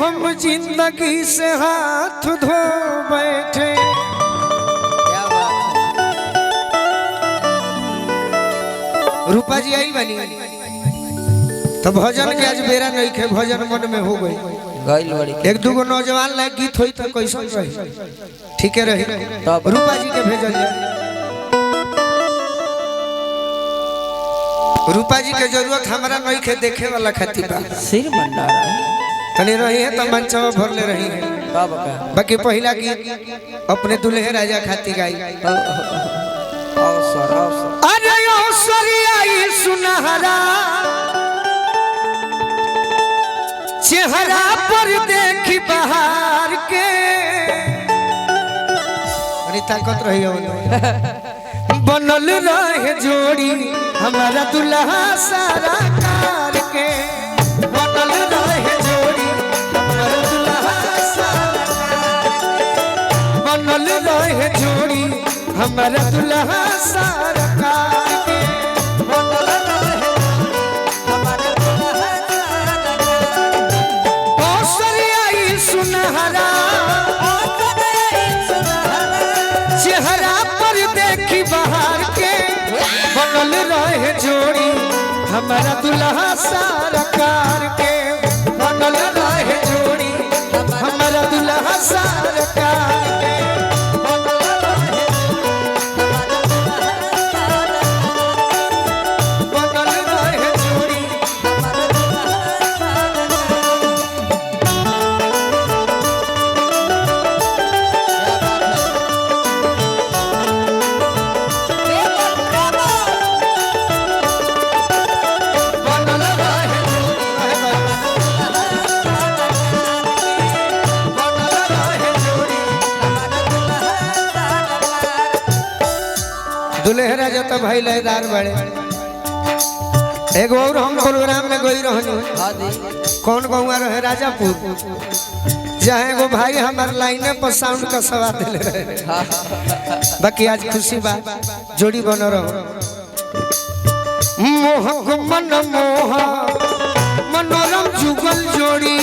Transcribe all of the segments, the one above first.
हम जिंदगी से हाथ धो बैठे। रूपा जी आई बनी तो भजन के आज बेरा नहीं खे, भजन मन में हो गई। एक दूगो नौजवान लायक गीत हुई तो कैसा रही, ठीक है रही। रूपा जी के भेजल जाए। रूपा जी के जरूरत हमारा नहीं खे, देखे वाला खातिर सिर मंडारा कनी रही है तो मंचवा भर ले रही है। बाकी पहला गीत अपने दुल्हे राजा खातिर गाई। अरे आई सुनहरा चेहरा पर देखी बहार के ताकत रही बनल रहे जोड़ी हमारा दुल्हा सारा कार के। बनल रहे जोड़ी हमारा दुल्हा सारा कार के। बनल रहे जोड़ी हमारा दुल्हा सारा कार के। बनल रहे हमारा दुल्हा सारा कार के। आई सुनहरा चेहरा पर देखी बहार के। बनल रहे जोड़ी हमारा दुल्हा सारा कार के। बनल रहे जोड़ी हमारा दुल्हा सारा कार के। बनल रहे जोड़ी दुल्हे राजा तो भाई लयदार बड़े। एगो और हम प्रोग्राम में गई रहनी। कौन गौआ रहे राजापुर, जहाँ एगो भाई हमारे लाइने पर साउंड का सवाल दिले रहे। बाकी आज खुशी बा जोड़ी बन रहो। मोह मन मोह मनोरम जुगल जोड़ी।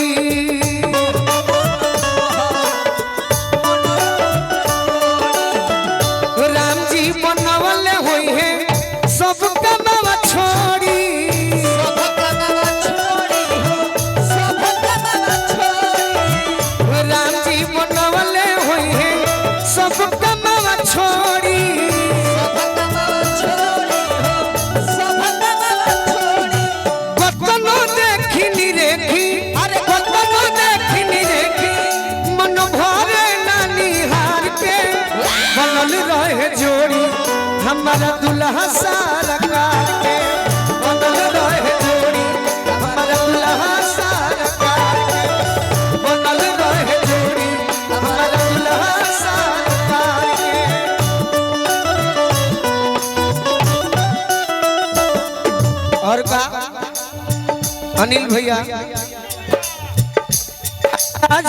राम जी बनवल हुई है सब कमावा छोड़ी। राम जी बनवल हुई है सब कमावा छोड़ी। कतनो देखी निरेखी, अरे कतनो देखी निरेखी मन भरे नानी हार के। बनल रहे जोड़ी हमारा दुल्हा सारा कार के। बनल रहे जोड़ी हमारा दुल्हा सारा कार के। बनल रहे जोड़ी हमारा दुल्हा सारा कार के। और का अनिल भैया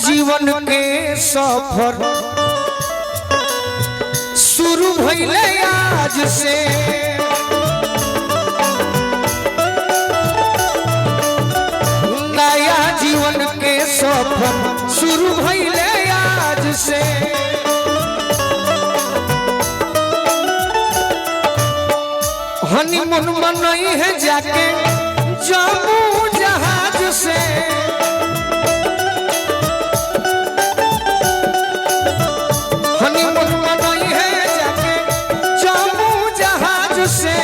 जीवन के सफर शुरू भइले आज से। नया जीवन के सफर शुरू भइले आज से। हनीमून मनई है जाके जम्मू जहाज से। हनीमून मनई है जाके जम्मू जहाज से।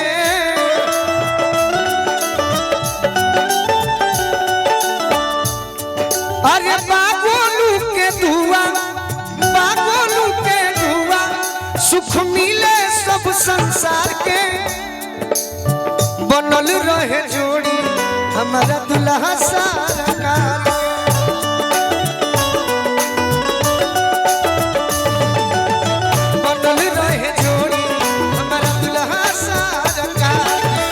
अरे बागोलू के धुआ, बागोलू के धुआ सुख मिले सब संसार के। बनल रहे जोड़ी हमारा दुल्हा सारा कार के। बनल रहे जोड़ी हमारा दुल्हा सारा कार के।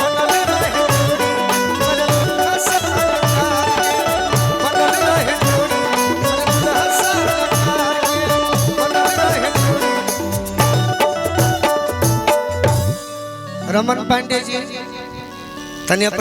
बनल रहे जोड़ी हमारा दुल्हा सारा कार के। बनल रहे जोड़ी हमारा दुल्हा सारा कार के। बनल रहे जोड़ी। रमन पांडे जी धन्यवाद।